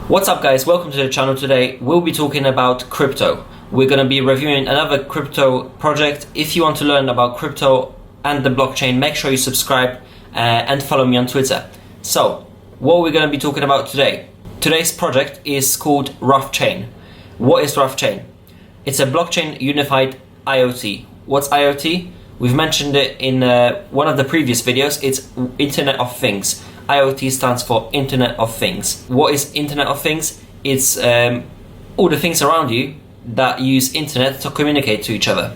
What's up guys, welcome to the channel. Today we'll be talking about crypto. We're going to be reviewing another crypto project. If you want to learn about crypto and the blockchain, make sure you subscribe and follow me on Twitter. So, what we're going to be talking about today. Today's project is called RUFF CHAIN. What is RUFF CHAIN? It's a blockchain unified IoT. What's IoT? We've mentioned it in one of the previous videos. It's Internet of Things. IoT stands for Internet of Things. What is Internet of Things? It's all the things around you that use internet to communicate to each other.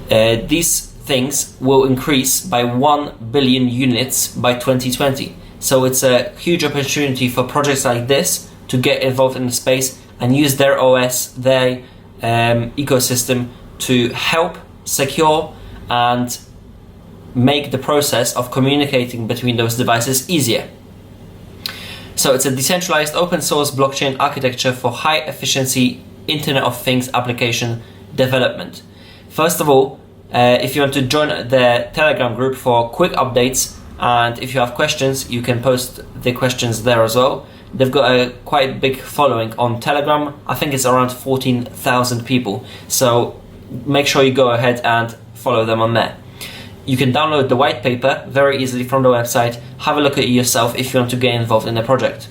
These things will increase by 1 billion units by 2020. So it's a huge opportunity for projects like this to get involved in the space and use their OS, their ecosystem to help secure and make the process of communicating between those devices easier. So it's a decentralized open source blockchain architecture for high efficiency Internet of Things application development. First of all, if you want to join the Telegram group for quick updates, and if you have questions, you can post the questions there as well. They've got a quite big following on Telegram. I think it's around 14,000 people. So make sure you go ahead and follow them on there. You can download the white paper very easily from the website. Have a look at it yourself if you want to get involved in the project.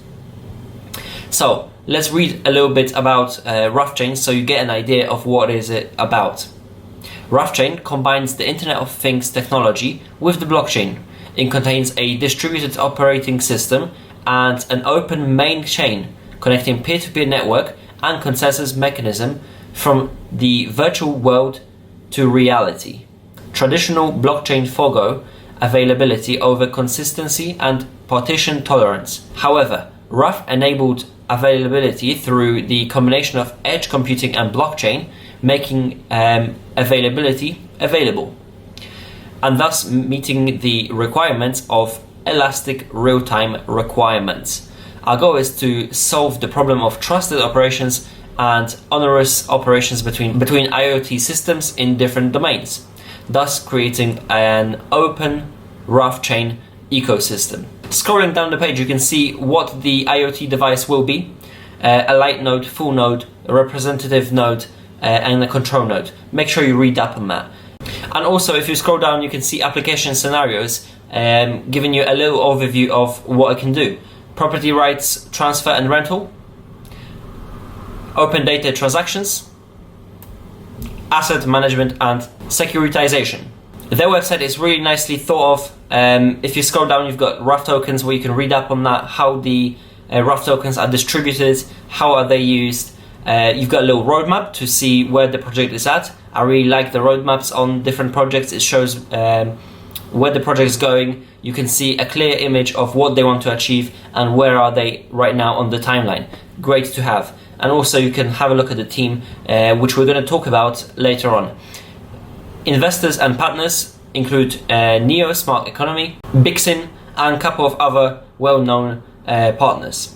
So let's read a little bit about RUFF CHAIN so you get an idea of what is it about. RUFF CHAIN combines the Internet of Things technology with the blockchain. It contains a distributed operating system and an open main chain connecting peer-to-peer network and consensus mechanism from the virtual world to reality. Traditional blockchain forgo availability over consistency and partition tolerance. However, RUFF enabled availability through the combination of edge computing and blockchain, making availability available, and thus meeting the requirements of elastic real-time requirements. Our goal is to solve the problem of trusted operations and onerous operations between IoT systems in different domains, thus creating an open RUFF CHAIN ecosystem. Scrolling down the page, you can see what the IoT device will be: a light node, full node, a representative node, and a control node. Make sure you read up on that. And also, if you scroll down, you can see application scenarios, giving you a little overview of what it can do: property rights transfer and rental, open data transactions, asset management, and securitization. Their website is really nicely thought of. If you scroll down, you've got RUFF tokens where you can read up on that, how the RUFF tokens are distributed, how are they used. You've got a little roadmap to see where the project is at. I really like the roadmaps on different projects. It shows where the project is going. You can see a clear image of what they want to achieve and where are they right now on the timeline. Great to have. And also you can have a look at the team, which we're going to talk about later on. Investors and partners include Neo Smart Economy, Bixin, and a couple of other well-known partners.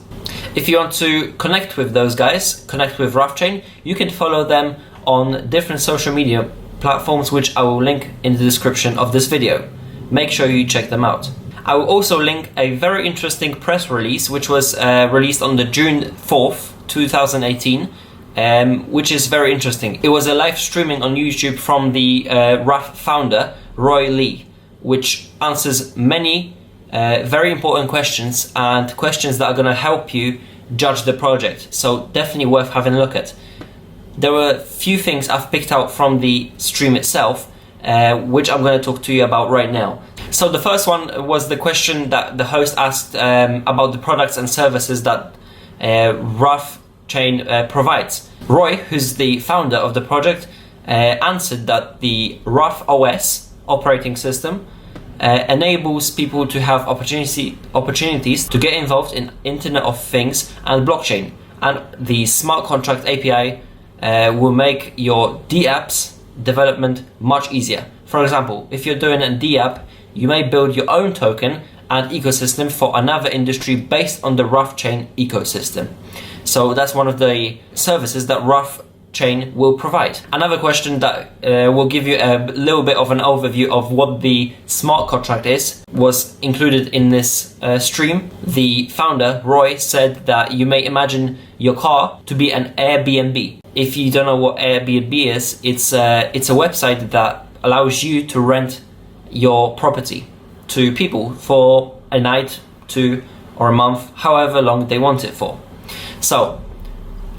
If you want to connect with those guys, connect with RUFF CHAIN, you can follow them on different social media platforms, which I will link in the description of this video. Make sure you check them out. I will also link a very interesting press release which was released on the June 4th, 2018, which is very interesting. It was a live streaming on YouTube from the RUFF founder, Roy Lee, which answers many very important questions and questions that are going to help you judge the project. So definitely worth having a look at. There were a few things I've picked out from the stream itself, which I'm going to talk to you about right now. So the first one was the question that the host asked about the products and services that RUFF CHAIN provides. Roy, who's the founder of the project, answered that the RUFF OS operating system enables people to have opportunities to get involved in Internet of Things and blockchain, and the smart contract API will make your DApps development much easier. For example, if you're doing a DApp, you may build your own token and ecosystem for another industry based on the RUFF CHAIN ecosystem. So that's one of the services that RUFF Chain will provide. Another question that will give you a little bit of an overview of what the smart contract is was included in this stream. The founder, Roy, said that you may imagine your car to be an Airbnb. If you don't know what Airbnb is, it's a website that allows you to rent your property to people for a night, 2 or a month, however long they want it for. So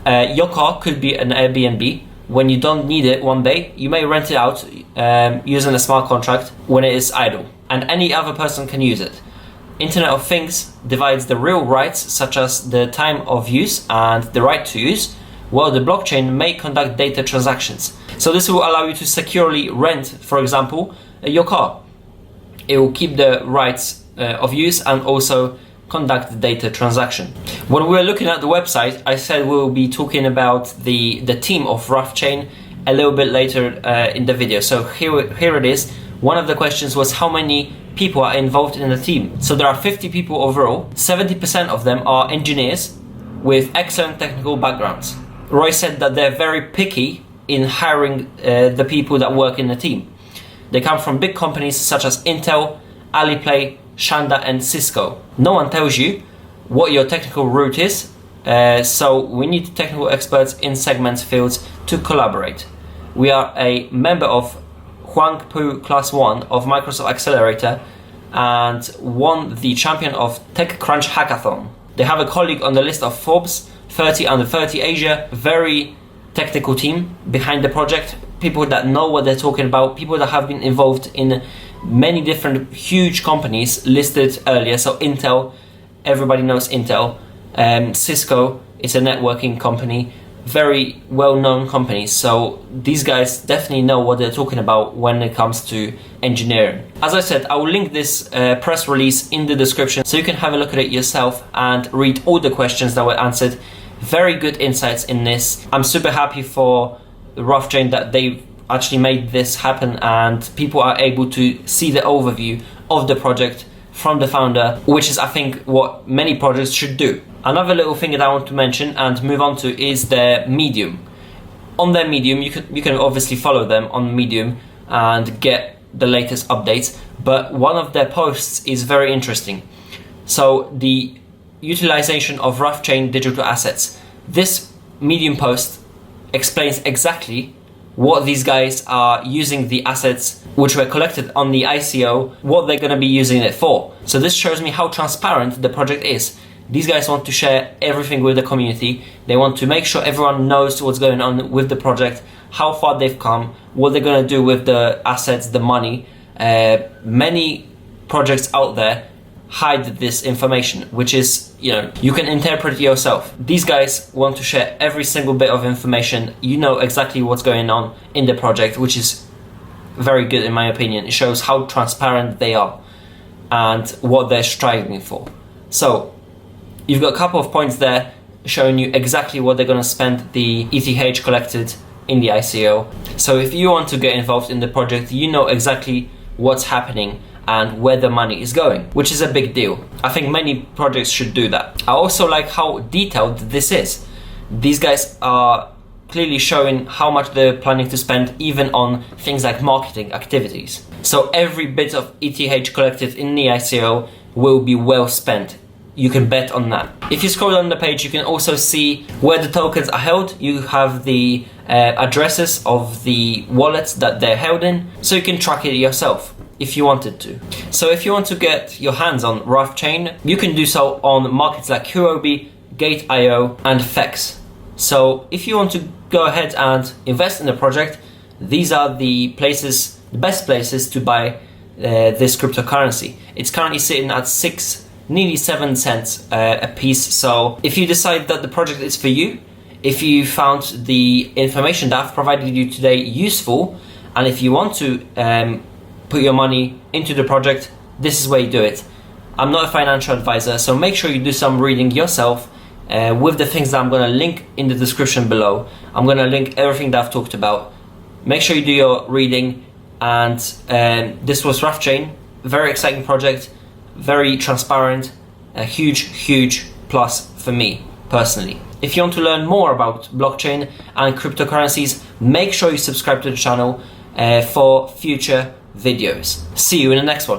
your car could be an Airbnb. When you don't need it one day, you may rent it out using a smart contract when it is idle, and any other person can use it. Internet of Things divides the real rights, such as the time of use and the right to use, while the blockchain may conduct data transactions. So this will allow you to securely rent, for example, your car. It will keep the rights of use and also conduct the data transaction. When we were looking at the website, I said we'll be talking about the team of RUFF CHAIN a little bit later in the video. So here it is. One of the questions was how many people are involved in the team. So there are 50 people overall. 70% of them are engineers with excellent technical backgrounds. Roy said that they're very picky in hiring the people that work in the team. They come from big companies such as Intel, Alipay, Shanda and Cisco. No one tells you what your technical route is, so we need technical experts in segments fields to collaborate. We are a member of Huangpu Class 1 of Microsoft Accelerator and won the champion of TechCrunch Hackathon. They have a colleague on the list of Forbes 30 under 30 Asia. Very technical team behind the project, people that know what they're talking about, people that have been involved in many different huge companies listed earlier. So Intel, everybody knows Intel. Cisco is a networking company, very well-known companies. So these guys definitely know what they're talking about when it comes to engineering. As I said, I will link this press release in the description so you can have a look at it yourself and read all the questions that were answered. Very good insights in this. I'm super happy for RUFF CHAIN that they've actually made this happen and people are able to see the overview of the project from the founder, which is I think what many projects should do. Another little thing that I want to mention and move on to is their Medium. On their Medium, you can obviously follow them on Medium and get the latest updates, but one of their posts is very interesting. So the utilization of RUFF CHAIN digital assets. This Medium post explains exactly what these guys are using the assets which were collected on the ICO, what they're going to be using it for. So this shows me how transparent the project is. These guys want to share everything with the community. They want to make sure everyone knows what's going on with the project, how far they've come, what they're going to do with the assets, the money. Many projects out there hide this information, which is, you can interpret it yourself. These guys want to share every single bit of information. You know exactly what's going on in the project, which is very good in my opinion. It shows how transparent they are and what they're striving for. So you've got a couple of points there showing you exactly what they're going to spend the ETH collected in the ICO. So if you want to get involved in the project, you know exactly what's happening and where the money is going, which is a big deal. I think many projects should do that. I also like how detailed this is. These guys are clearly showing how much they're planning to spend even on things like marketing activities. So every bit of ETH collected in the ICO will be well spent. You can bet on that. If you scroll down the page, you can also see where the tokens are held. You have the addresses of the wallets that they're held in, so you can track it yourself if you wanted to. So if you want to get your hands on RUFF CHAIN, you can do so on markets like Huobi, Gate.io and FEX. So if you want to go ahead and invest in the project, these are the places, the best places to buy this cryptocurrency. It's currently sitting at nearly 7 cents a piece. So if you decide that the project is for you, if you found the information that I've provided you today useful, and if you want to put your money into the project, this is where you do it. I'm not a financial advisor, so make sure you do some reading yourself with the things that I'm going to link in the description below. I'm going to link everything that I've talked about. Make sure you do your reading, and this was RUFF CHAIN. Very exciting project, very transparent, a huge plus for me. personally. If you want to learn more about blockchain and cryptocurrencies, make sure you subscribe to the channel for future videos. See you in the next one.